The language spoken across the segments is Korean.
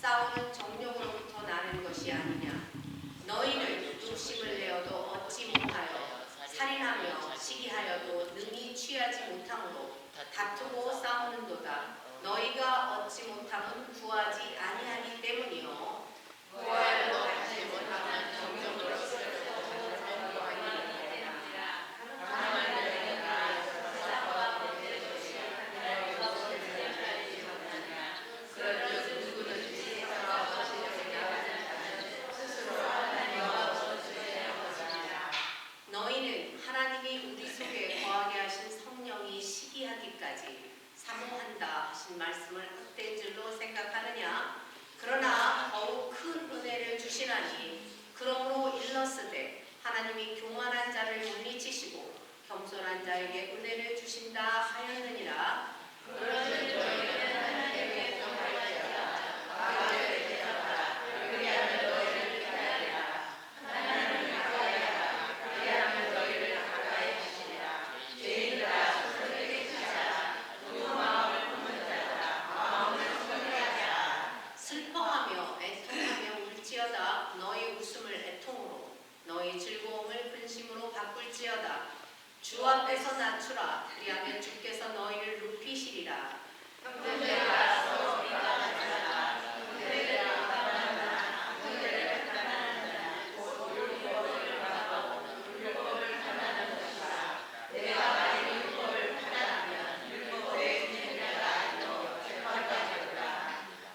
싸우는 정욕으로부터 나는 것이 아니냐. 너희는 육식을 내어도 얻지 못하여 살인하며 시기하여도 능히 취하지 못함으로 다투고 싸우는도다. 너희가 얻지 못함은 구하지 아니하기 때문이요. 구하여도 받지 못하는 정욕으로서 너희는 하나님이 우리 속에 거하게 하신 성령이 시기하기까지 사모한다 하신 말씀을 헛된 줄로 생각하느냐. 그러나 더욱 큰 은혜를 주시나니 그러므로 일렀으되 하나님이 교만한 자를 물리치시고 겸손한 자에게 은혜를 주신다 하였느니라. 그러니 너희는 하나님의 평화를 마음에 되었다. 그리하면 너희를 기다리라. 하나님을 가까이하라. 그리하면 너희를 가까이 하시리라. 죄인들아 스스로에게 찾아라. 두 마음을 품은 자들아 마음을 성결하자. 슬퍼하며 애통하며 울지어다. 너희 웃음을 애통으로 너희 즐거움을 근심으로 바꿀지어다. 주 앞에서 낮추라. 그리하면 주께서 너희를 높이시리라. 형제들아 서로 비난하자. 형제들아 비난하자. 형제를 비난하자. 곧 율법을 받고 율법을 판단하는 것이라. 내가 가진 율법을 판단하면 율법의 진리가 아니요 재판까지로다.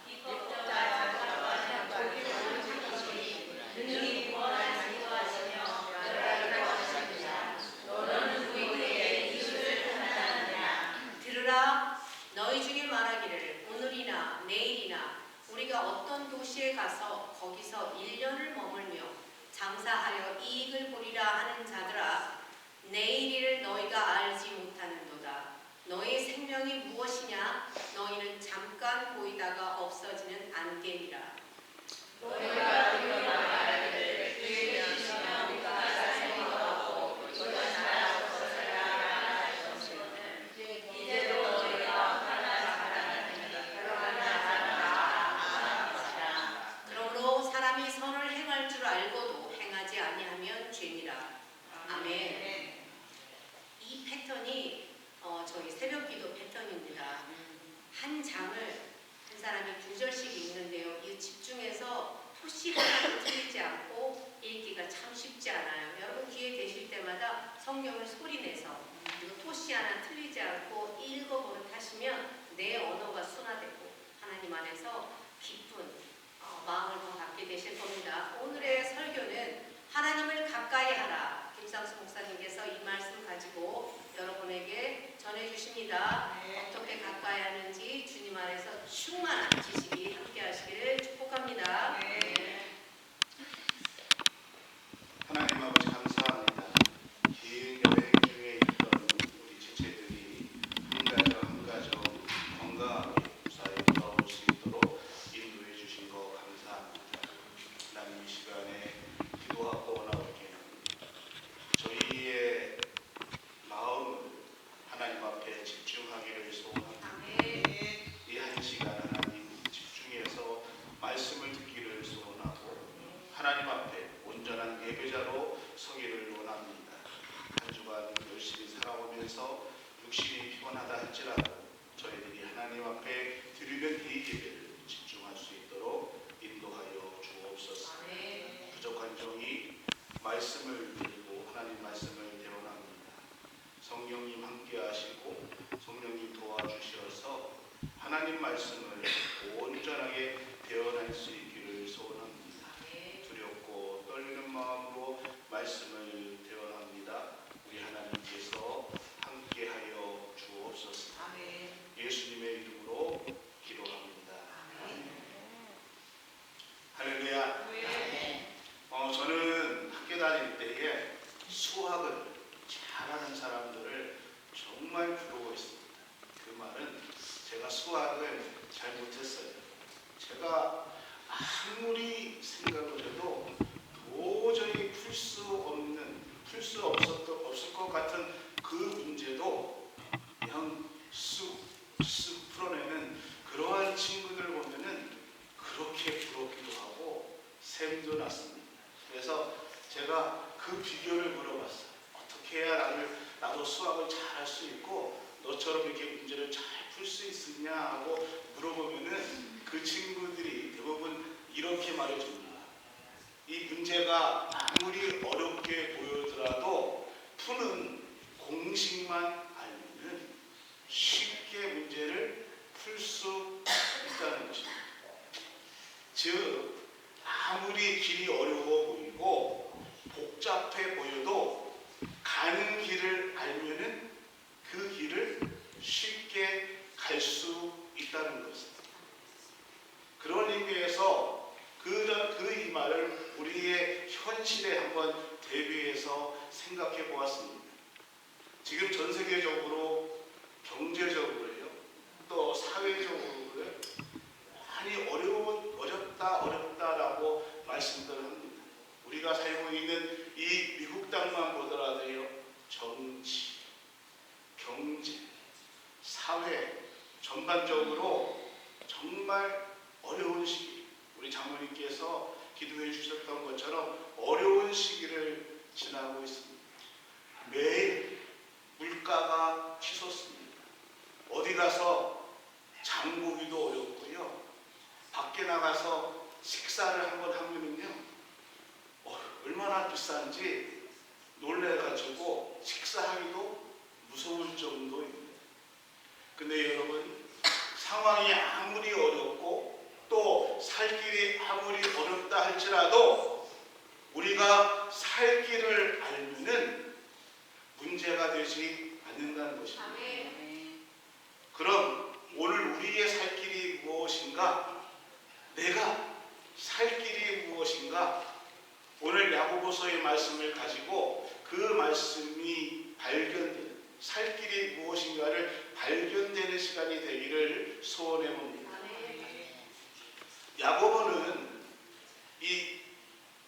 입법자 장사와 장관이 모든 것이 능히 구원할 기도하시며 나라를 구하십니다. 너는 누구에게 이웃을 판단하느냐. 들으라. 너희 중에 말하기를 오늘이나 내일이나 우리가 어떤 도시에 가서 거기서 1년을 머물며 장사하여 이익을 보리라 하는 자들아, 내일을 너희가 알지 못하는도다. 너희 생명이 무엇이냐. 너희는 잠깐 보이다가 없어지는 안개니라. 너희가 우리가 말하기를 주의 계시면 우리가 살생이 없고 이것은 나라서 살아야 할 것이거든. 이제도 너희가 하나 잘하느니 그러나 잘하라. 그러므로 사람이 선을 행할 줄 알고도 행하지 아니하면 죄니라. 아멘. 이 패턴이 저희 새벽기도 패턴입니다. 한 장을 한 사람이 9절씩 읽는데요. 이 집중해서 토시 하나도 틀리지 않고 읽기가 참 쉽지 않아요. 여러분 기회 되실 때마다 성경을 소리내서 그리고 토시 하나 틀리지 않고 읽어보는 하시면 내 언어가 순화되고 하나님 안에서 기쁜 마음을 더 갖게 되실 겁니다. 오늘의 설교는 하나님을 가까이 하라. 김상수 목사님께서 이 말씀 가지고 여러분에게 전해주십니다. 어떻게 가까이 하는지 주님 안에서 충만한 지식이 함께 하시기를 축복합니다. 하나님 아버지 감사합니다. 긴 여행 중에 있던 우리 지체들이 한 가정 건강하게 무사히 돌아올 수 있도록 인도해 주신 거 감사합니다. 하나님 이 시간에 기도하고 나오기는 저희의 마음을 하나님 앞에 집중하기를 소원합니다. 이 한 시간 하나님 집중해서 말씀을 듣기를 소원하고 하나님 앞에 온전한 예배자로 서기를 원합니다. 한 주간 열심히 살아오면서 육신이 피곤하다 할지라도 저희들이 하나님 앞에 드리는 이 예배를 집중할 수 있도록 인도하여 주옵소서. 부족한 종이 말씀을 들고 하나님 말씀을 대원합니다. 성령님 함께 하시고 성령님 도와주셔서 하나님 말씀을 온전하게 대언할 수 있기를 소원합니다. 두렵고 떨리는 마음으로 말씀을 대언합니다. 우리 하나님께서 함께하여 주옵소서. 예수님의 이름으로 기도합니다. 할렐루야. 저는 학교 다닐 때에 수학을 잘하는 사람들을 정말 부러워했습니다. 그 말은 제가 수학을 잘 못했어요. 제가 아무리 생각을 해도 도저히 풀 수 없을 것 같은 그 문제도 그냥 쑥 풀어내는 그러한 친구들 보면은 그렇게 말해줍니다. 이 문제가 아무리 어렵게 보여더라도 푸는 공식만 알면은 쉽게 문제를 풀 수 있다는 것입니다. 즉, 아무리 길이 어려워 보이고 복잡해 보여도 가는 길을 알면은 그 길을 쉽게 갈 수 있다는 것입니다. 그런 의미에서 이 말을 우리의 현실에 한번 대비해서 생각해 보았습니다. 지금 전 세계적으로 경제적으로요, 또 사회적으로요, 많이 어렵다라고 말씀들 합니다. 우리가 살고 있는 이 미국 땅만 보더라도요, 정치, 경제, 사회 전반적으로 정말 어려운 시기, 우리 장로님께서 기도해 주셨던 것처럼 어려운 시기를 지나고 있습니다. 매일 물가가 치솟습니다. 어디 가서 장 보기도 어렵고요. 밖에 나가서 식사를 한번 하면은요, 얼마나 비싼지 놀래가지고 식사하기도 무서울 정도입니다. 근데 여러분, 상황이 아무리 어렵고 또 살 길이 아무리 어렵다 할지라도 우리가 살 길을 알면은 문제가 되지 않는다는 것입니다. 그럼 오늘 우리의 살 길이 무엇인가? 내가 살 길이 무엇인가? 오늘 야고보서의 말씀을 가지고 그 말씀이 발견되는, 살 길이 무엇인가를 발견되는 시간이 되기를 소원해 봅니다. 야고보는 이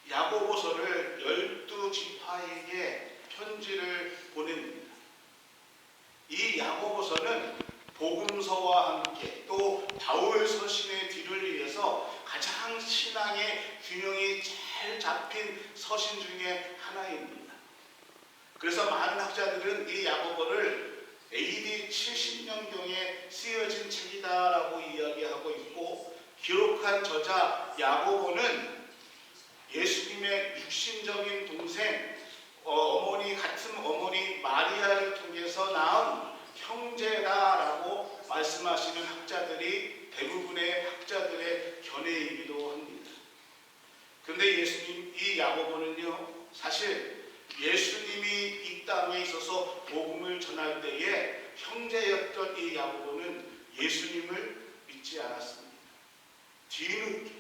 야고보서를 12지파에게 편지를 보냅니다. 이 야고보서는 복음서와 함께 또 바울 서신의 뒤를 이어서 가장 신앙의 균형이 잘 잡힌 서신 중에 하나입니다. 그래서 많은 학자들은 이 야고보를 AD 70년경에 쓰여진 책이다라고 이야기하고 있고, 기록한 저자 야고보는 예수님의 육신적인 동생, 어머니 같은 어머니 마리아를 통해서 낳은 형제다라고 말씀하시는 학자들이 대부분의 학자들의 견해이기도 합니다. 그런데 이 야고보는요, 사실 예수님이 이 땅에 있어서 복음을 전할 때에 형제였던 이 야고보는 예수님을 믿지 않았습니다. 뒤늦게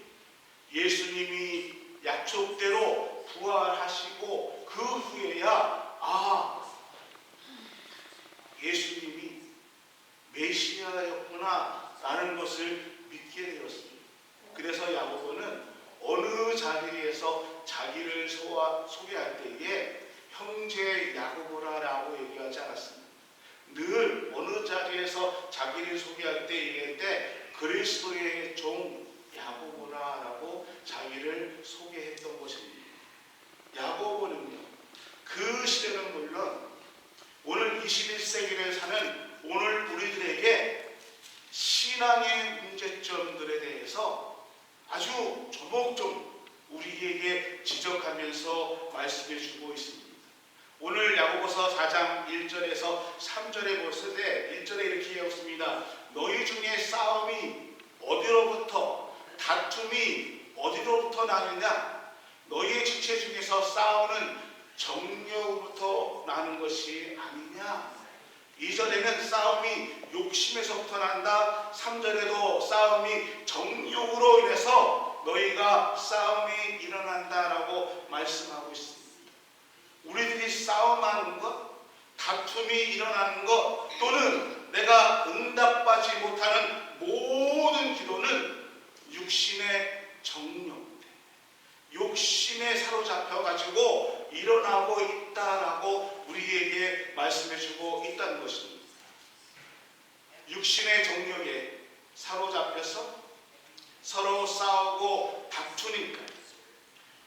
예수님이 약속대로 부활하시고 그 후에야 예수님이 메시아였구나 라는 것을 믿게 되었습니다. 그래서 야고보는 어느 자리에서 자기를 소개할 때에 형제 야고보라라고 얘기하지 않았습니다. 늘 어느 자리에서 자기를 소개할 때 얘기할 때 그리스도의 종 야고보라라고 자기를 소개했던 것입니다. 야고보는요, 그 시대는 물론 오늘 21세기를 사는 오늘 우리들에게 신앙의 문제점들에 대해서 아주 조목조목 우리에게 지적하면서 말씀해 주고 있습니다. 오늘 야고보서 4장 1절에서 3절에 보실 때 1절에 이렇게 되었습니다. 너희 중에 싸움이 어디로부터, 다툼이 어디로부터 나느냐? 너희의 지체 중에서 싸우는 정욕으로부터 나는 것이 아니냐? 2절에는 싸움이 욕심에서부터 난다. 3절에도 싸움이 정욕으로 인해서 너희가 싸움이 일어난다라고 말씀하고 있습니다. 우리들이 싸움하는 것, 다툼이 일어나는 것, 또는 내가 응답받지 못하는 모든 기도는 육신의 정욕, 욕심에 사로잡혀 가지고 일어나고 있다라고 우리에게 말씀해주고 있다는 것입니다. 육신의 정욕에 사로잡혀서 서로 싸우고 다투니까,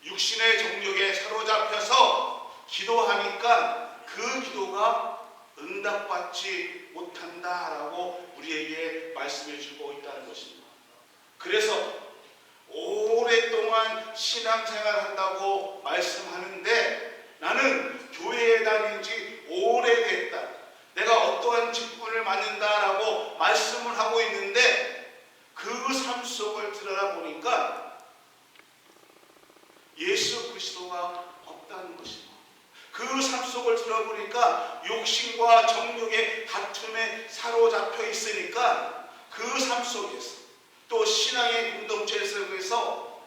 육신의 정욕에 사로잡혀서 기도하니까 그 기도가 응답받지 못한다라고 우리에게 말씀해주고 있다는 것입니다. 그래서 오랫동안 신앙생활 한다고 말씀하는데 나는 교회에 다닌 지 오래됐다. 내가 어떠한 직분을 맡는다라고 말씀을 하고 있는데 그 삶 속을 들여다보니까 예수 그리스도가 없다는 것입니다. 그 삶 속을 들어보니까 욕심과 정욕의 다툼에 사로잡혀 있으니까 그 삶 속에서 또 신앙의 공동체 속에서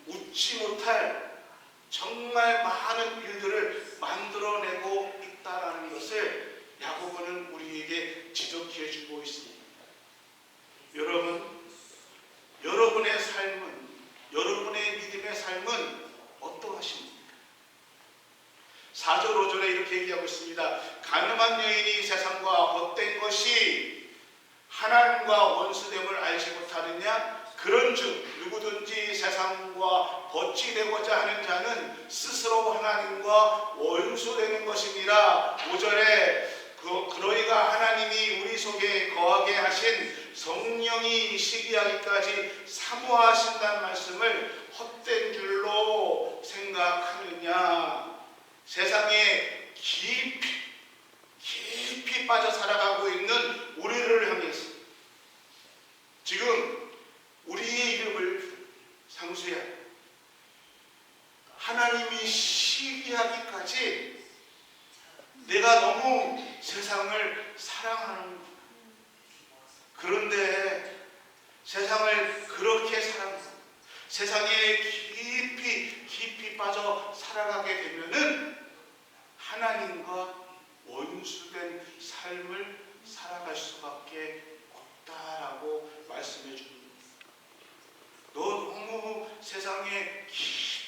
웃지 못할 정말 많은 일들을 만들어내고 있다는 것을 야고보는 우리에게 지적해 주고 있습니다. 여러분, 여러분의 삶은, 여러분의 믿음의 삶은 어떠하십니까? 4절 5절에 이렇게 얘기하고 있습니다. 가늠한 여인이 세상과 헛된 것이 하나님과 원수됨을 알지 못하느냐? 그런즉 누구든지 세상과 벗지 되고자 하는 자는 스스로 하나님과 원수되는 것이니라. 5절에 그러니까 하나님이 우리 속에 거하게 하신 성령이 시기하기까지 사모하신다는 말씀을 헛된 줄로 생각하느냐? 세상에 깊이 빠져 살아가고 있는 우리를 향해서 지금 우리의 이름을 상수야 하나님이 시기하기까지 내가 너무 세상을 사랑하는구나. 그런데 세상을 그렇게 사랑하고 세상에 깊이 빠져 살아가게 되면은 하나님과 원수된 삶을 살아갈 수밖에 없다라고 말씀해 줍니다. 너 너무 세상에 깊이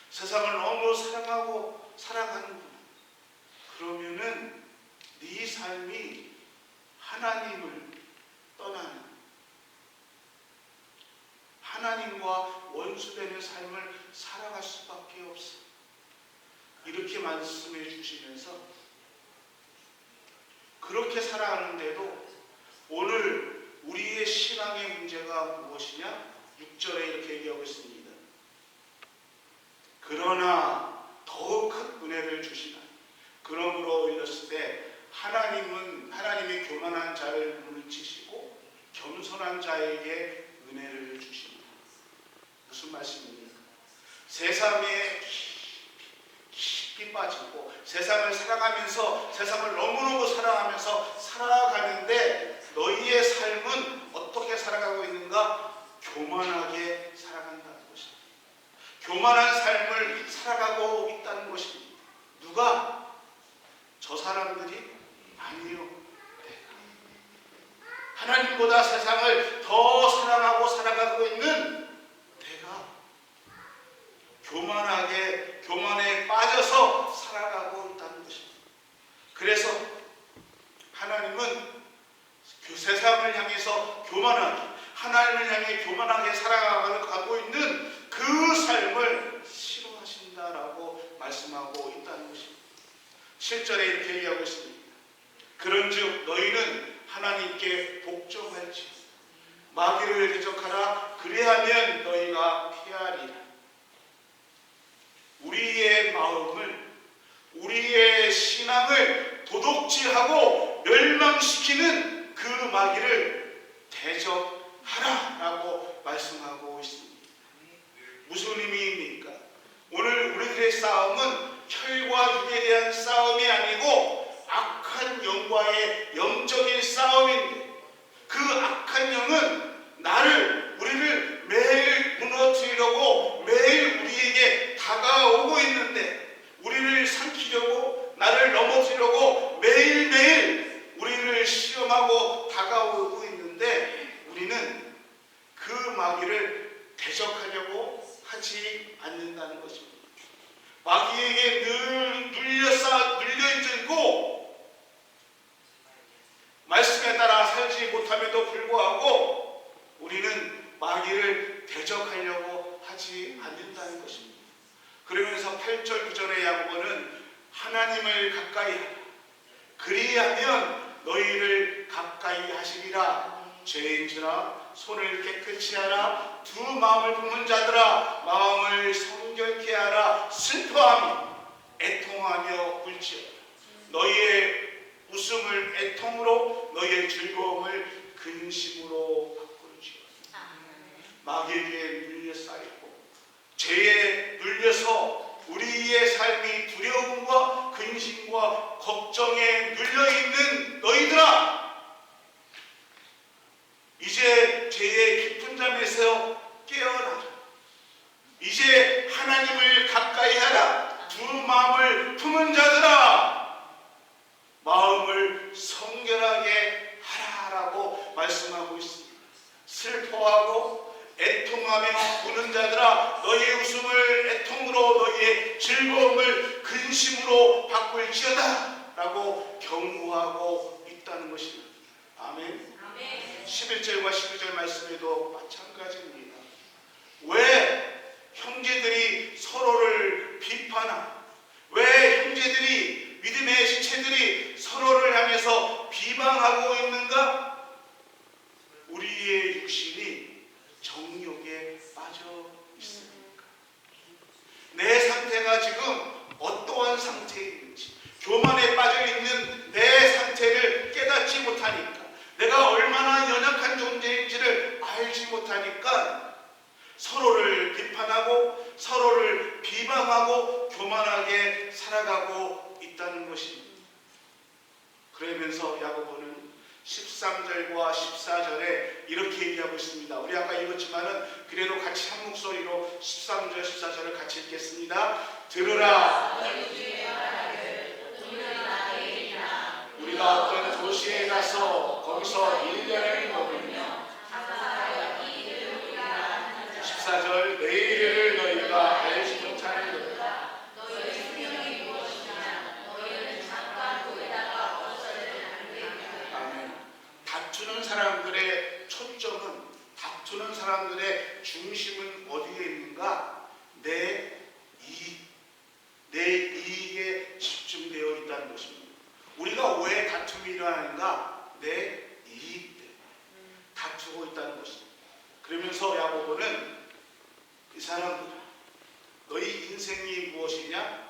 세상을 너무 사랑하고 살아가는구나. 그러면은 네 삶이 하나님을 떠나는 하나님과 원수되는 삶을 살아갈 수밖에 없어. 이렇게 말씀해 주시면서 그렇게 살아가는데도 오늘 우리의 신앙의 문제가 무엇이냐? 6절에 이렇게 얘기하고 있습니다. 그러나 더욱 큰 은혜를 주시나 그러므로 이르시되 때 하나님이 교만한 자를 물리치시고 겸손한 자에게 은혜를 주십니다. 무슨 말씀입니까? 세상에 깊이 빠지고 세상을 살아가면서 세상을 너무너무 사랑하면서 살아가는데 너희의 삶은 어떻게 살아가고 있는가? 교만하게 살아간다는 것입니다. 교만한 삶을 살아가고 있다는 것입니다. 누가? 저 사람들이 아니요. 하나님보다 세상을 더 사랑하고 살아가고 있는 내가 교만에 빠져서 살아가고 있다는 것입니다. 그래서 하나님은 세상을 향해서 하나님을 향해 교만하게 살아가고 있는 그 삶을 싫어하신다라고 말씀하고 있다는 것입니다. 7절에 이렇게 얘기하고 있습니다. 그런즉 너희는 하나님께 복종할지 마귀를 대적하라. 그리하면 너희가 피하리라. 우리의 마음을, 우리의 신앙을 도둑질하고 멸망시키는 그 마귀를 대적하라라고 말씀하고 있습니다. 무슨 의미입니까? 오늘 우리들의 싸움은 혈과 육에 대한 싸움이 아니고 악한 영과의 영적인 싸움인데 그 악한 영은 우리를 매일 무너뜨리려고 매일 우리에게 다가오고 있는데 우리를 삼키려고 나를 넘어뜨리려고 매일매일 우리를 시험하고 다가오고 있는데 우리는 그 마귀를 대적하려고 하지 않는다는 것입니다. 마귀에게 늘 눌려있고 말씀에 따라 살지 못함에도 불구하고 우리는 마귀를 대적하려고 하지 않는다는 것입니다. 그러면서 8절 9절의 야고보는 하나님을 가까이 하라. 그리하면 너희를 가까이 하시리라. 죄인들아 손을 깨끗이 하라. 두 두 마음을 품은 자들아 마음을 성결케 하라. 슬퍼하며 애통하며 울지어다. 너희의 웃음을 애통으로 너희의 즐거움을 근심으로 바꾸지어다. 마귀에게 눌려 쌓이고 죄에 눌려서 우리의 삶이 두려움과 근심과 걱정에 눌려있는 너희들아, 이제 죄의 깊은 잠에서 깨어나라. 이제 하나님을 가까이 하라. 두 마음을 품은 자들아 마음을 성결하게 하라라고 말씀하고 있습니다. 슬퍼하고 애통하며 우는 자들아 너희의 웃음을 애통으로 너희의 즐거움을 근심으로 바꿀지어다 라고 경고하고 있다는 것입니다. 아멘. 11절과 12절 말씀에도 마찬가지입니다. 왜 형제들이 서로를 비판하고 왜 형제들이 믿음의 지체들이 서로를 향해서 비방하고 있는가? 우리의 육신이 정욕에 빠져 있으니까. 내 상태가 지금 어떠한 상태에 있는지, 교만에 빠져 있는 내 상태를 깨닫지 못하니까, 내가 얼마나 연약한 존재인지를 알지 못하니까 서로를 비판하고 서로를 비방하고 교만하게 살아가고 있다는 것입니다. 그러면서 야고보는 13절과 14절에 이렇게 얘기하고 있습니다. 우리 아까 읽었지만은 그래도 같이 한 목소리로 13절, 14절을 같이 읽겠습니다. 들으라. 우리가 어떤 도시에 가서 거기서 1년을 머물며 14절 내 일을 너희가 알지 못하는 것이다. 아멘. 다투는 사람들의 초점은, 다투는 사람들의 중심은 어디에 있는가? 내 이익에 집중되어 있다는 것입니다. 우리가 왜 다툼이 일어나는가? 내 이익 때문에 다투고 있다는 것입니다. 그러면서 야고보는 이 사람들아, 너희 인생이 무엇이냐?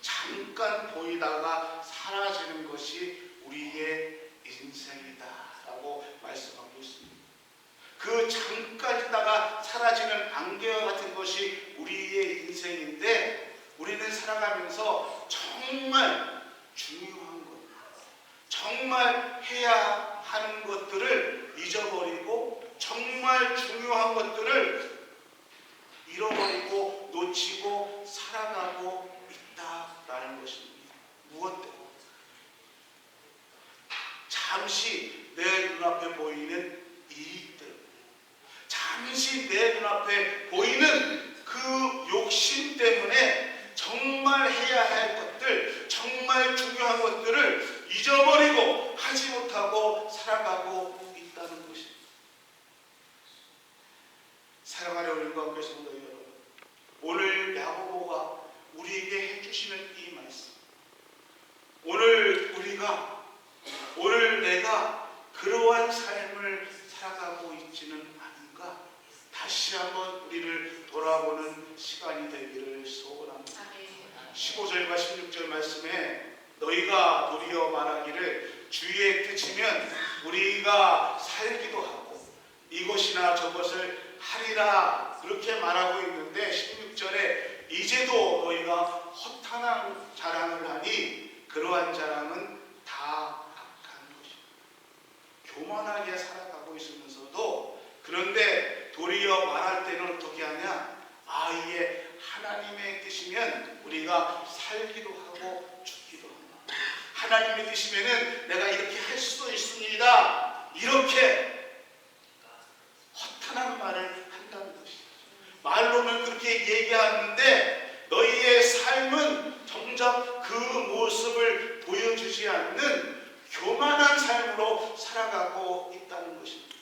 잠깐 보이다가 사라지는 것이 우리의 인생이다 라고 말씀하고 있습니다. 그 잠깐 있다가 사라지는 안개와 같은 것이 우리의 인생인데, 우리는 살아가면서 정말 중요한 것, 정말 해야 하는 것들을 잊어버리고 정말 중요한 것들을 잃어버리고 놓치고 살아가고 있다라는 것입니다. 무엇 때문에? 잠시 내 눈앞에 보이는 이익들, 잠시 내 눈앞에 보이는 그 욕심 때문에 정말 해야 할 것들, 정말 중요한 것들을 잊어버리고 하지 못하고 살아가고 있다는 것입니다. 사랑하는 우리 가운데 성도 여러분, 오늘 야고보가 우리에게 해주시는 이 말씀, 오늘 내가 그러한 삶을 살아가고 있지는 않은가? 다시 한번 우리를 돌아보는 시간이 되기를 소원합니다. 15절과 16절 말씀에 너희가 도리어 말하기를 주의 뜻이면 우리가 살기도 하고 이것이나 저것을 하리라 그렇게 말하고 있는데, 16절에 이제도 너희가 허탄한 자랑을 하니 그러한 자랑은 다 악한 것이다. 교만하게 살아가고 있으면서도, 그런데 도리어 말할 때는 어떻게 하냐? 아예 하나님의 뜻이면 우리가 살기도 하고 죽기도 한다. 하나님의 뜻이면은 내가 이렇게 할 수도 있습니다. 이렇게 허탄한 말을 한다는 것이죠. 말로는 그렇게 얘기하는데 너희의 삶은 정작 그 모습을 보여주지 않는 교만한 삶으로 살아가고 있다는 것입니다.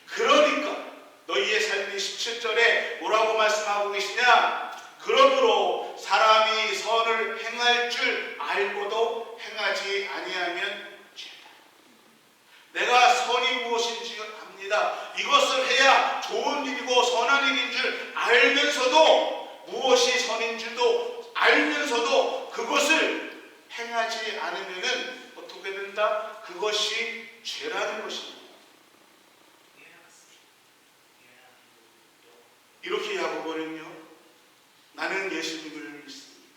그러니까 너희의 삶이 17절에 뭐라고 말씀하고 계시냐? 그러므로 사람이 선을 행할 줄 알고도 행하지 아니하면 죄다. 내가 선이 무엇인지 압니다. 이것을 해야 좋은 일이고 선한 선한 일인 줄 알면서도, 무엇이 선인 줄도 알면서도 그것을 행하지 않으면은 어떻게 된다? 그것이 죄라는 것입니다. 이렇게 야고보는요, 나는 예수님을 믿습니다.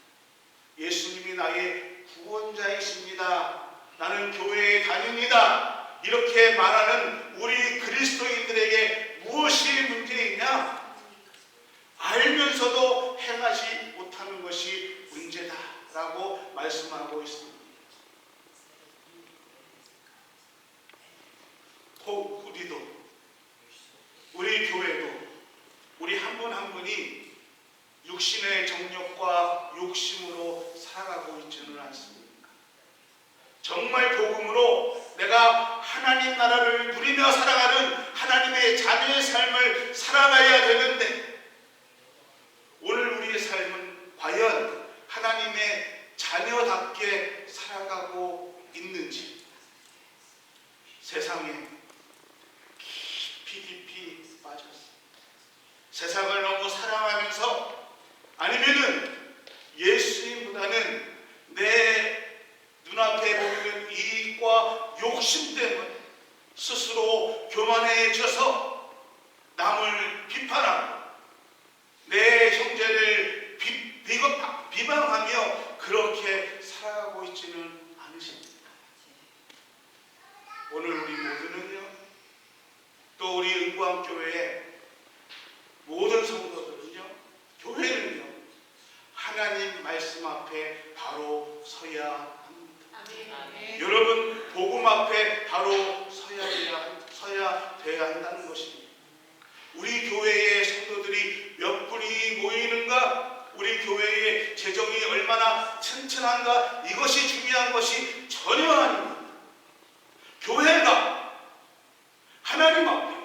예수님이 나의 구원자이십니다. 나는 교회에 다닙니다. 이렇게 말하는 우리 그리스도인들에게 무엇이 문제이냐? 알면서도 행하지 못하는 것이 문제다라고 말씀하고 있습니다. 혹 우리도, 우리 교회도, 우리 한 분 한 분이 육신의 정욕과 욕심으로 살아가고 있지는 않습니까? 정말 복음으로 내가 하나님 나라를 누리며 살아가는 하나님의 자녀의 삶을 살아가야 되는데, 오늘 우리의 삶은 과연 하나님의 자녀답게 살아가고 있는지, 세상에 깊이 빠졌습니다. 세상을 너무 사랑하면서, 아니면은 예수님보다는 내 눈앞에 보이는 이익과 욕심 때문에 스스로 교만해져서 남을 비판하고 내 형제를 비방하며 그렇게 살아가고 있지는 않으십니다. 오늘 우리 모두는요, 또 우리 은광교회의 모든 성도들은요, 교회는요, 하나님 말씀 앞에 바로 서야 합니다. 아멘. 여러분, 복음 앞에 바로 서야 돼야 한다는 것입니다. 우리 교회의 성도들이 몇 분이 모이는가, 우리 교회의 재정이 얼마나 튼튼한가, 이것이 중요한 것이 전혀 아닙니다. 교회가 하나님 앞에,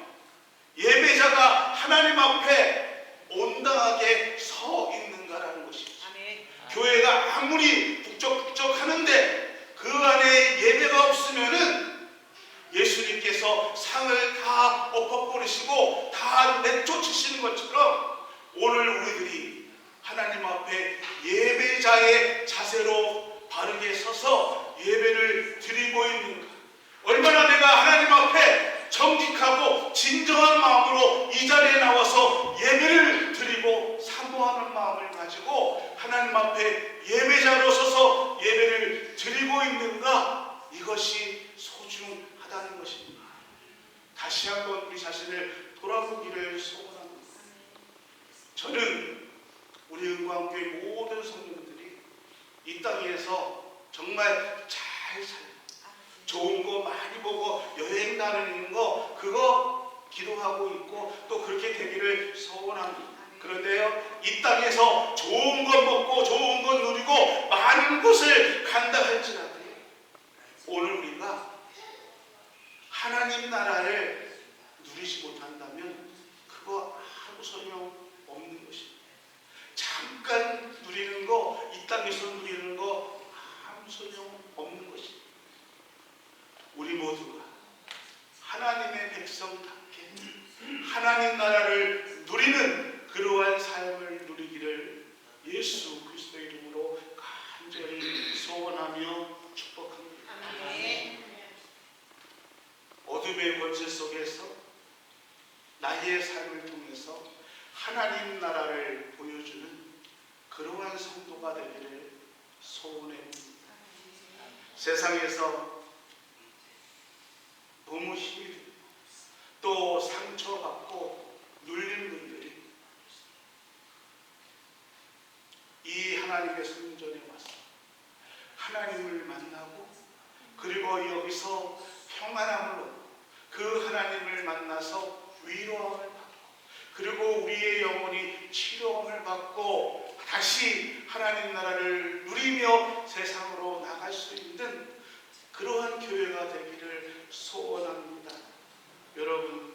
예배자가 하나님 앞에 온당하게 서 있는가라는 것이죠. 교회가 아무리 북적북적하는데 그 안에 예배가 없으면은 예수님께서 상을 다 엎어버리시고 다 내쫓으시는 것처럼, 오늘 우리들이 하나님 앞에 예배자의 자세로 바르게 서서 예배를 드리고 있는가, 얼마나 내가 하나님 앞에 정직하고 진정한 마음으로 이 자리에 나와서 예배를 드리고 사모하는 마음을 가지고 하나님 앞에 예배자로 서서 예배를 드리고 있는가, 이것이 소중하다는 것입니다. 다시 한번 우리 자신을 돌아보기를 소원합니다. 저는 우리 은광교회 모든 성도들이 이 땅에서 정말 잘 살고 좋은 거 많이 보고 여행 다니는 거, 그거 기도하고 있고 또 그렇게 되기를 소원합니다. 그런데요, 이 땅에서 좋은 것 먹고 좋은 것 누리고 많은 곳을 간다 할지라도 오늘 우리가 하나님 나라를 누리지 못한다면 그거 아무 소용 없는 것입니다. 잠깐 누리는 거, 이 땅에서 누리는 거 아무 소용 없는 것입니다. 우리 모두가 하나님의 백성답게 하나님 나라를 누리는 그러한 삶을 누리기를 예수 그리스도의 이름으로 간절히 소원하며 축복합니다. 아멘. 어둠의 권세 속에서 나의 삶을 통해서 하나님 나라를 보여주는 그러한 성도가 되기를 소원합니다. 세상에서 너무 힘이 들고 또 상처받고 눌린 분들이 이 하나님의 성전에 와서 하나님을 만나고, 그리고 여기서 평안함을 얻고 그 하나님을 만나서 위로함을 받고, 그리고 우리의 영혼이 치료함을 받고 다시 하나님 나라를 누리며 세상으로 나갈 수 있는 그러한 교회가 되기를 소원합니다. 여러분,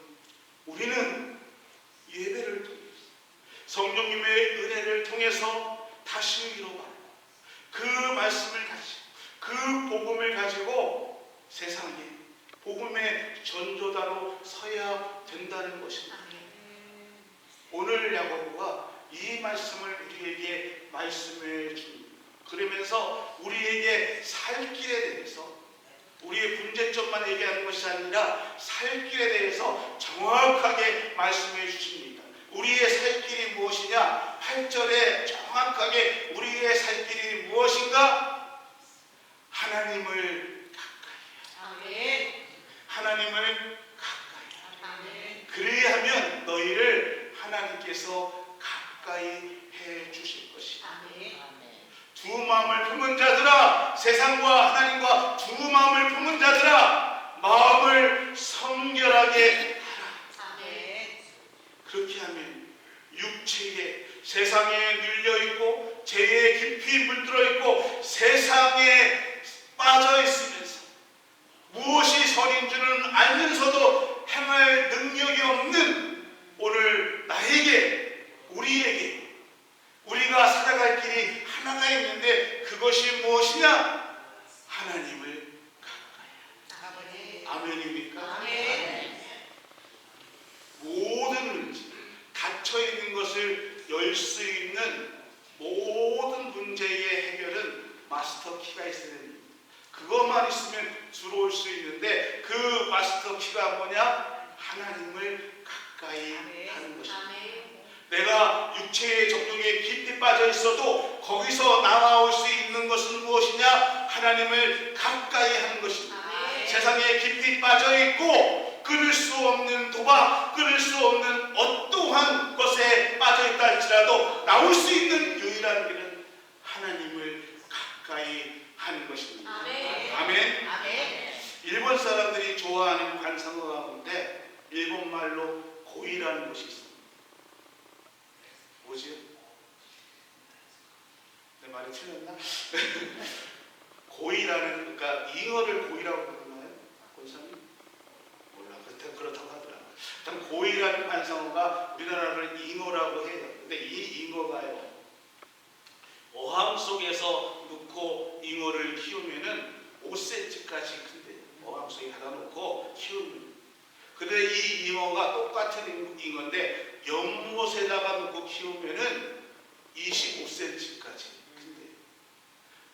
우리는 예배를 통해서 성령님의 은혜를 통해서 다시 위로받고 그 말씀을 가지고 그 복음을 가지고 세상에 복음의 전도자로 서야 된다는 것입니다. 오늘 이 말씀을 우리에게 말씀해 줍니다. 그러면서 우리에게 살 길에 대해서, 우리의 문제점만 얘기하는 것이 아니라 살 길에 대해서 정확하게 말씀해 주십니다. 우리의 살 길이 무엇이냐? 8절에 정확하게 우리의 살 길이 무엇인가? 하나님을 가까이, 하나님을 가까이. 그리하면 너희를 하나님께서 가까이 해 주실 것이다. 두 마음을 품은 자들아, 세상과 하나님과 두 마음을 품은 자들아, 마음을 성결하게 하라. 그렇게 하면 육체에 세상에 눌려있고 죄에 깊이 물들어있고 세상에 빠져있으면서 무엇이 선인 줄은 알면서도 행할 능력이 없는 오늘 나에게, 우리에게, 우리가 살아갈 길이 하나가 있는데 그것이 무엇이냐? 하나님을 가까이. 아멘입니까? 모든 문제, 닫혀있는 것을 열 수 있는 모든 문제의 해결은 마스터 키가 있어야 됩니다. 그것만 있으면 들어올 수 있는데 그 마스터 키가 뭐냐? 하나님을 가까이 하는 것입니다. 내가 육체의 정욕에 깊이 빠져 있어도 거기서 나아올 수 있는 것은 무엇이냐? 하나님을 가까이 하는 것입니다. 세상에 깊이 빠져 있고 끊을 수 없는 도박, 끊을 수 없는 어떠한 것에 빠져 있다 할지라도 나올 수 있는 유일한 길은 하나님을 가까이 하는 것입니다. 아멘. 일본 사람들이 좋아하는 관상어 가운데 일본 말로 고이라는 것이 있습니다. 뭐지? 내 말이 틀렸나? 고이라는, 그러니까 잉어를 고이라고 부르나요? 권사님? 몰라. 그렇다고 하더라고요. 일단 고이라는 관상어가 우리나라를 잉어라고 해요. 근데 이 잉어가요, 어항 속에서 넣고 잉어를 키우면은 5cm까지 큰대요. 어항 속에 갖다 놓고 키우면. 근데 이 잉어가 똑같은 잉어인데 연못에다가 놓고 키우면은 25cm까지 큰대요.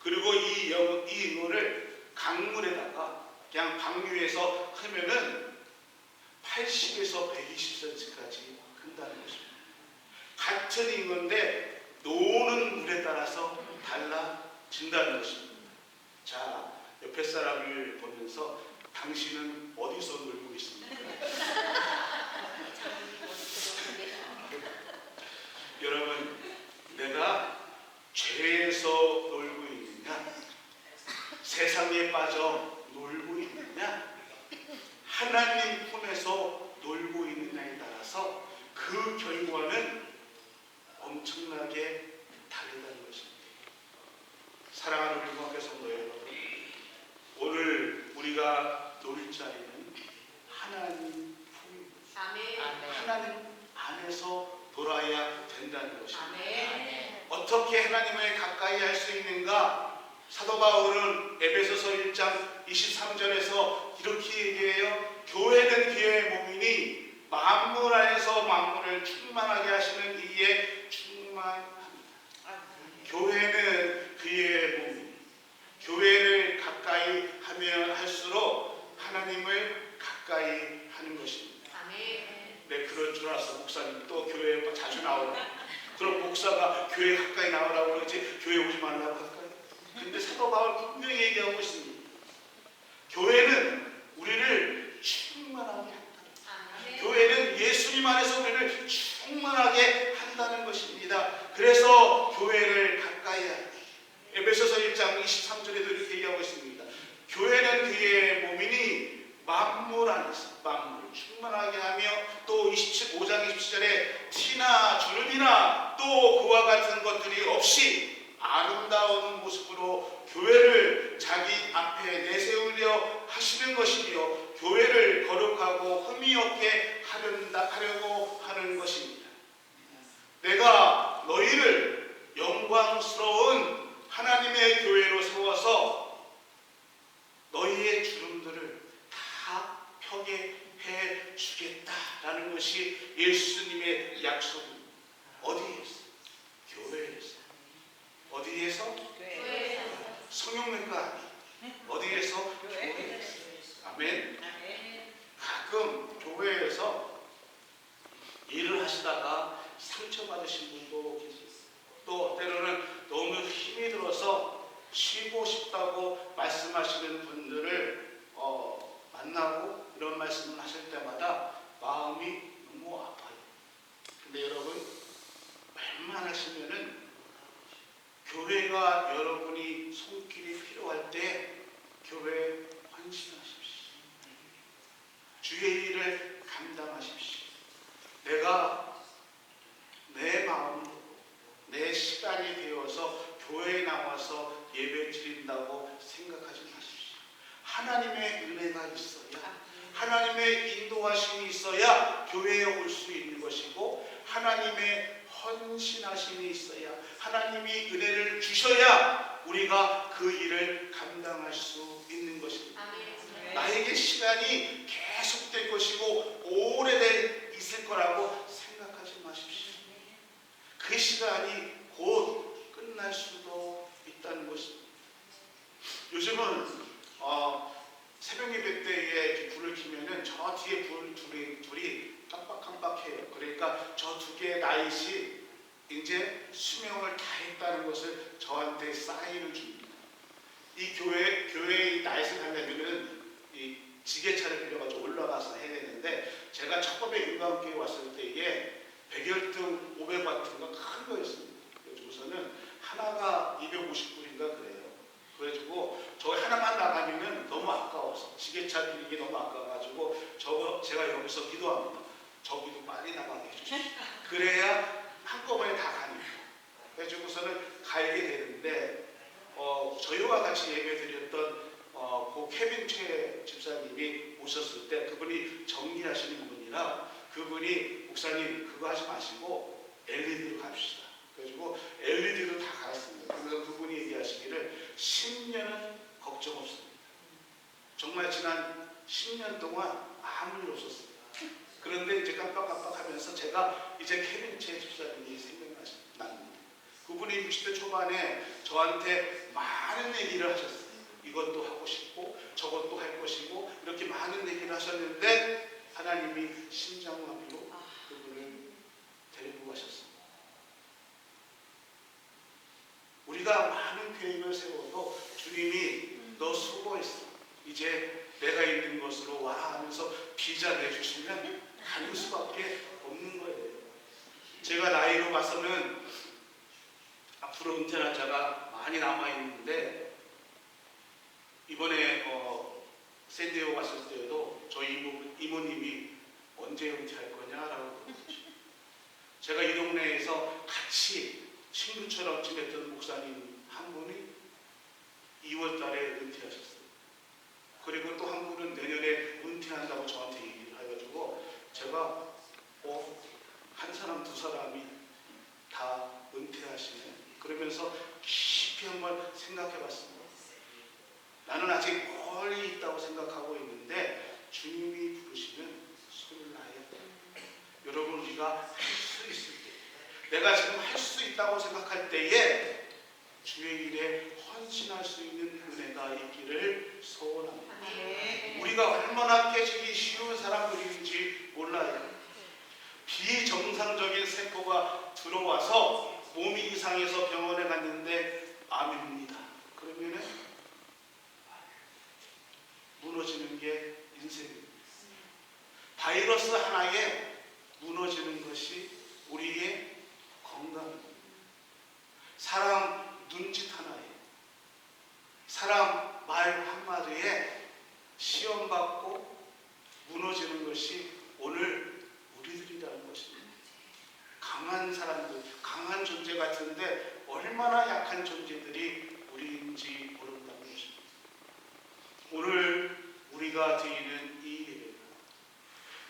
그리고 이 잉어를 강물에다가 그냥 방류해서 크면은 80에서 120cm까지 큰다는 것입니다. 같은 잉어인데 노는 물에 따라서 달라진다는 것입니다. 자, 옆에 사람을 보면서 당신은 어디서 놀고 있습니까? 여러분, 내가 죄에서 놀고 있느냐, 세상에 빠져 놀고 있느냐, 하나님 품에서 놀고 있느냐에 따라서 그 결과는 엄청나게 다르다는 것입니다. 사랑하는 우리 교회 성도 여러분, 오늘 우리가 놀 자리는 하나님 품입니다. 하나님 안에서 놀아야 된다는 것입니다. 어떻게 하나님을 가까이 할 수 있는가? 사도 바울은 에베소서 1장 23절에서 이렇게 얘기해요. 교회는 그의 몸이니 만물 안에서 만물을 충만하게 하시는 이에 충만합니다. 교회는 그의 몸, 교회를 가까이 하면 할수록 하나님을 가까이 하는 것입니다. 네, 그럴 줄 알았어. 목사님 또 교회에 자주 나오고, 그럼 목사가 교회 가까이 나오라고 그러지 교회 오지 말라고 할까요? 근데 사도 바울 분명히 얘기하고 있습니다. 교회는 우리를 충만하게 한다. 교회는 예수님 안에서 우리를 충만하게 한다는 것입니다. 그래서 교회를 가까이 하라. 에베소서 1장 23절에도 이렇게 얘기하고 있습니다. 교회는 그의 몸이니 만물 안에서 만물을 충만하게 하며, 또 5장 27절에 티나 주름이나 또 그와 같은 것들이 없이 아름다운 모습으로 교회를 자기 앞에 내세우려 하시는 것이며, 교회를 거룩하고 흠이 없게 하려고 하는 것입니다. 내가 너희를 영광스러운 하나님의 교회로 세워서 너희의 주름들을 다 펴게 해 주겠다라는 것이 예수님의 약속입니다. 어디에 있어요? 받으신 분도 계세요. 또 때로는 너무 힘이 들어서 쉬고 싶다고 말씀하시는 분들을 만나고 이런 말씀을 하실 때마다 마음이 너무 아파요. 근데 여러분, 웬만하시면은 교회가 여러분이 손길이 필요할 때 교회에 헌신하십시오. 주의 일을 감당하십시오. 내가 내 마음으로 내 시간이 되어서 교회에 나와서 예배 드린다고 생각하지 마십시오. 하나님의 은혜가 있어야, 하나님의 인도하심이 있어야 교회에 올 수 있는 것이고, 하나님의 헌신하심이 있어야, 하나님이 은혜를 주셔야 우리가 그 일을 감당할 수 있는 것입니다. 나에게 시간이 계속될 것이고 오래될 있을 거라고 생각하지 마십시오. 그 시간이 곧 끝날 수도 있다는 것입니다. 요즘은 새벽 예배 때에 불을 켜면은 저 뒤에 불 둘이 깜빡깜빡해요. 그러니까 저 두 개의 라이트이 이제 수명을 다했다는 것을 저한테 사인을 줍니다. 이 교회의 라이트를 하려면은 이 지게차를 빌려가지고 올라가서 해야 되는데, 제가 처음에 인간교회 왔을 때에 100열등 500W가 큰 거였습니다. 그래서는 하나가 250불인가 그래요. 그래가지고 저 하나만 나가면은 너무 아까워서, 지게차 빌리기 너무 아까워가지고 제가 여기서 기도합니다. 저기도 빨리 나가게 해주십시오. 그래야 한꺼번에 다 가니까. 그래가지고서는 가게 되는데, 저희와 같이 예배드렸던 고 케빈 최 집사님이 오셨을 때, 그분이 정리하시는 분이라 그분이 목사님 그거 하지 마시고 LED로 갑시다. 그래가지고 LED로 다 갈았습니다. 그래서 그분이 얘기하시기를 10년은 걱정 없습니다. 정말 지난 10년 동안 아무 일 없었습니다. 그런데 이제 깜빡깜빡하면서 제가 이제 케빈 최 집사님이 생각납니다. 그분이 60대 초반에 저한테 많은 얘기를 하셨어요. 이것도 하고 싶고 저것도 할 것이고 이렇게 많은 얘기를 하셨는데, 하나님이 심장마비로 그분을 데리고 가셨습니다. 우리가 많은 계획을 세워도 주님이 너 수고했어, 이제 내가 있는 것으로 와 하면서 비자 내주시면 가는 수밖에 없는 거예요. 제가 나이로 봐서는 앞으로 은퇴할 자가 많이 남아있는데, 이번에 샌디에고 갔을 때에도 저희 이모님이 언제 은퇴할 거냐라고 그러셨죠. 제가 이 동네에서 같이 친구처럼 지냈던 목사님 한 분이 2월 달에 은퇴하셨어요. 그리고 또 한 분은 내년에 은퇴한다고 저한테 얘기를 해가지고, 제가 한 사람 두 사람이 다 은퇴하시네 그러면서 깊이 한번 생각해 봤습니다. 나는 아직 멀리 있다고 생각하고 있는데 주님이 부르시면 손을 놔야 돼. 여러분, 우리가 할 수 있을 때, 내가 지금 할 수 있다고 생각할 때에 주의 일에 헌신할 수 있는 은혜가 있기를 소원합니다. 우리가 얼마나 깨지기 쉬운 사람들인지 몰라요. 비정상적인 세포가 들어와서 몸이 이상해서 병원에 갔는데 암입니다. 그러면은 무너지는 게 인생입니다. 바이러스 하나에 무너지는 것이 우리의 건강입니다. 사람 눈짓 하나에, 사람 말 한마디에 시험받고 무너지는 것이 오늘 우리들이라는 것입니다. 강한 사람들, 강한 존재 같은데 얼마나 약한 존재들이 우리인지 모른다는 것입니다. 오늘 우리가 드리는 이 예배가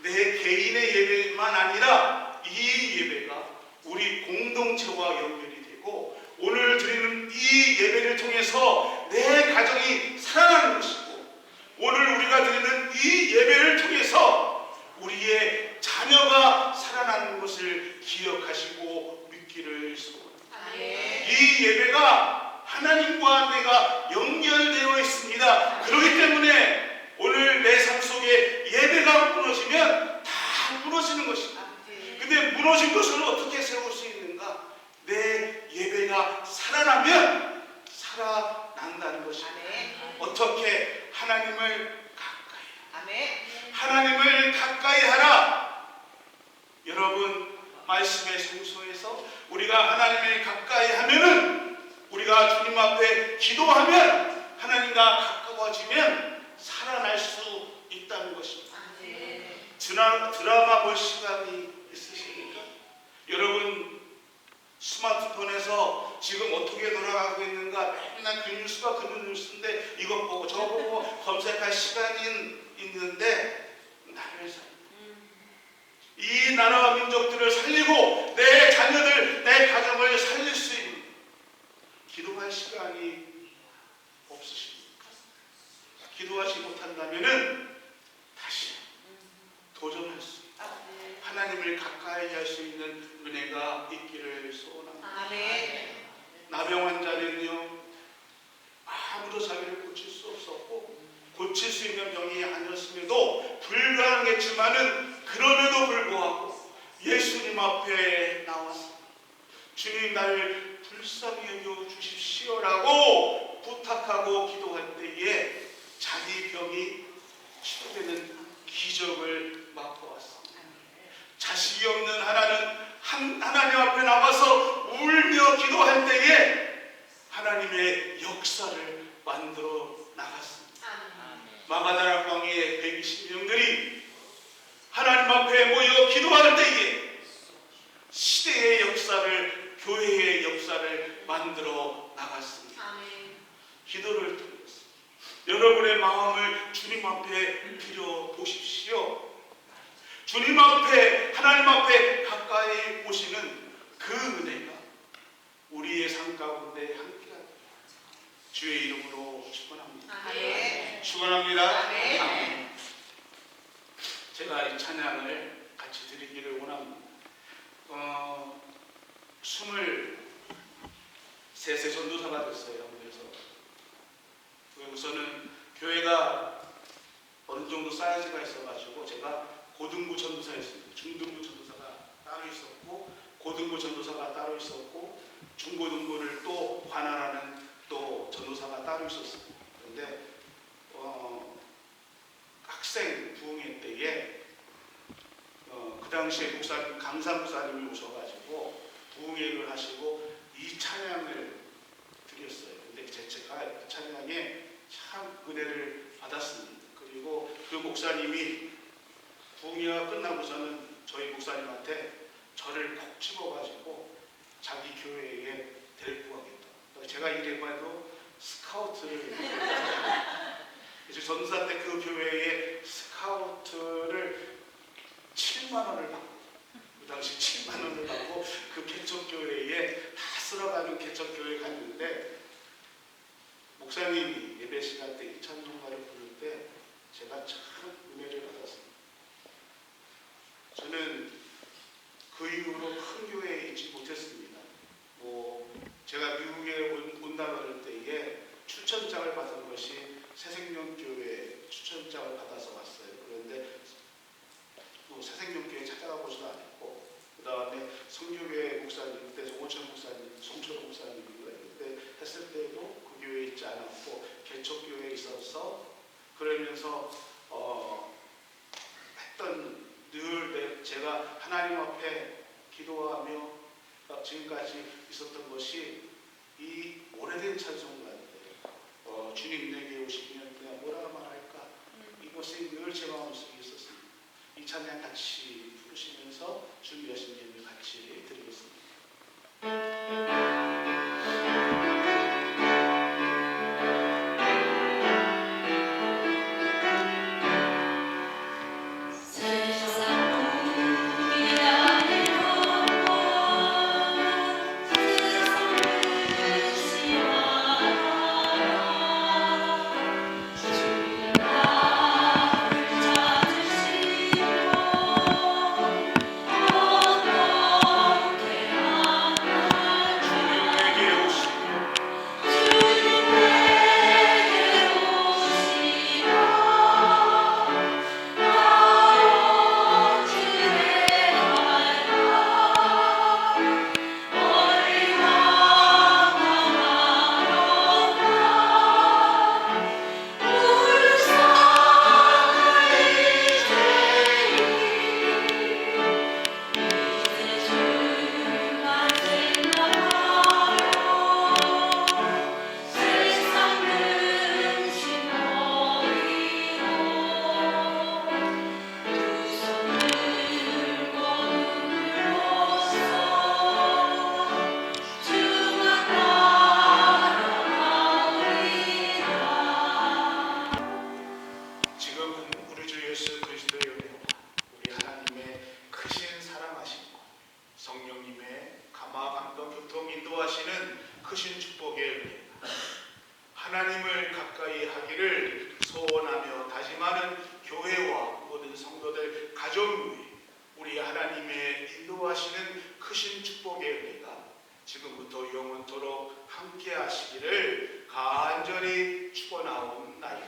내 개인의 예배만 아니라 이 예배가 우리 공동체와 연결이 되고, 오늘 드리는 이 예배를 통해서 내 가정이 살아나는 것이고, 오늘 우리가 드리는 이 예배를 통해서 우리의 자녀가 살아나는 것을 기억하시고 믿기를 소원합니다. 이 예배가 하나님과 내가 연결되어 있습니다. 그렇기 때문에 오늘 내 삶 속에 예배가 무너지면 다 무너지는 것입니다. 근데 무너진 것을 어떻게 세울 수 있는가? 살아나면 살아난다는 것입니다. 아멘. 어떻게? 하나님을 가까이 아멘. 하나님을 가까이 하라. 여러분, 말씀의 성소에서 우리가 하나님을 가까이 하면은, 우리가 주님 앞에 기도하면, 하나님과 가까워지면 살아날 수 있다는 것입니다. 아멘. 드라마 볼 시간이 있으십니까? 여러분, 스마트폰에서 지금 어떻게 돌아가고 있는가 맨날 그 뉴스가 그 뉴스인데 이것 보고 저거 보고 검색할 시간이 있는데, 나를 살리고 이 나라와 민족들을 살리고 내 자녀들, 내 가정을 살릴 수 있는 기도할 시간이 없으십니까? 기도하지 못한다면은 다시 도전할 수 있고 하나님을 가까이 할 수 있는 은혜가 있기를 소원합니다. 아멘. 나병 환자는요, 아무도 자기를 고칠 수 없었고 고칠 수 있는 병이 아니었음에도 불가능했지만은, 그럼에도 불구하고 예수님 앞에 나와서 주님, 나를 불쌍히 여겨 주십시오라고 부탁하고 기도할 때에 자기 병이 치료되는 기적을 맛보았습니다. 자식이 없는 하나님 앞에 나가서 울며 기도할 때에 하나님의 역사를 만들어 나갔습니다. 마가다라 광야의 120명들이 하나님 앞에 모여 기도할 때에 시대의 역사를, 교회의 역사를 만들어 나갔습니다. 기도를 통해서 여러분의 마음을 주님 앞에 빌어 보십시오. 주님 앞에, 하나님 앞에 가까이 오시는 그 은혜가 우리의 삶 가운데 함께하리라. 주의 이름으로 축원합니다. 아멘. 축원합니다. 아멘. 아멘. 제가 이 찬양을 같이 드리기를 원합니다. 23세 전도사가 됐어요. 그래서 우선은 교회가 어느 정도 사이즈가 있어가지고 제가 고등부 전도사였습니다. 중등부 전도사가 따로 있었고, 고등부 전도사가 따로 있었고, 중고등부를 또 관할하는 또 전도사가 따로 있었습니다. 그런데 학생 부흥회 때에 그 당시에 목사님, 강산 목사님이 오셔가지고 부흥회를 하시고 이 찬양을 드렸어요. 근데 제가 그 찬양에 참 은혜를 받았습니다. 그리고 그 목사님이 부흥회가 끝나고서는 저희 목사님한테 저를 콕 집어가지고 자기 교회에 데리고 가겠다. 제가 이래봐도 스카우트를 이제 전사 때 그 교회에 스카우트를 7만 원을 받고, 그 당시 7만 원을 받고 그 개척교회에 다 쓸어가는 개척교회에 갔는데, 목사님이 예배 시간 때 이 찬송가를 부를 때 제가 참 은혜를 받았습니다. 저는 그 이후로 큰 교회에 있지 못했습니다. 제가 미국에 온다 그럴 때에 추천장을 받은 것이 새생명교회 추천장을 받아서 왔어요. 그런데 새생명교회 찾아가보지도 않았고, 그 다음에 성교회 목사님, 그때 송호천 목사님, 송철호 목사님인가요? 그때 했을 때도 그 교회에 있지 않았고 개척교회에 있어서, 그러면서 늘 제가 하나님 앞에 기도하며 지금까지 있었던 것이 이 오래된 찬송가인데, 주님 내게 오시면 내가 뭐라 말할까, 이것이 늘 제 마음속에 있었습니다. 이 찬양 같이 부르시면서 준비하신 예배 같이 드리겠습니다. 찾으시고 감화 감동 교통 인도하시는 크신 축복의 은혜, 하나님을 가까이 하기를 소원하며 다짐하는 교회와 모든 성도들 가정 위에 우리 하나님의 인도하시는 크신 축복의 은혜가 지금부터 영원토록 함께 하시기를 간절히 축원하옵나이다.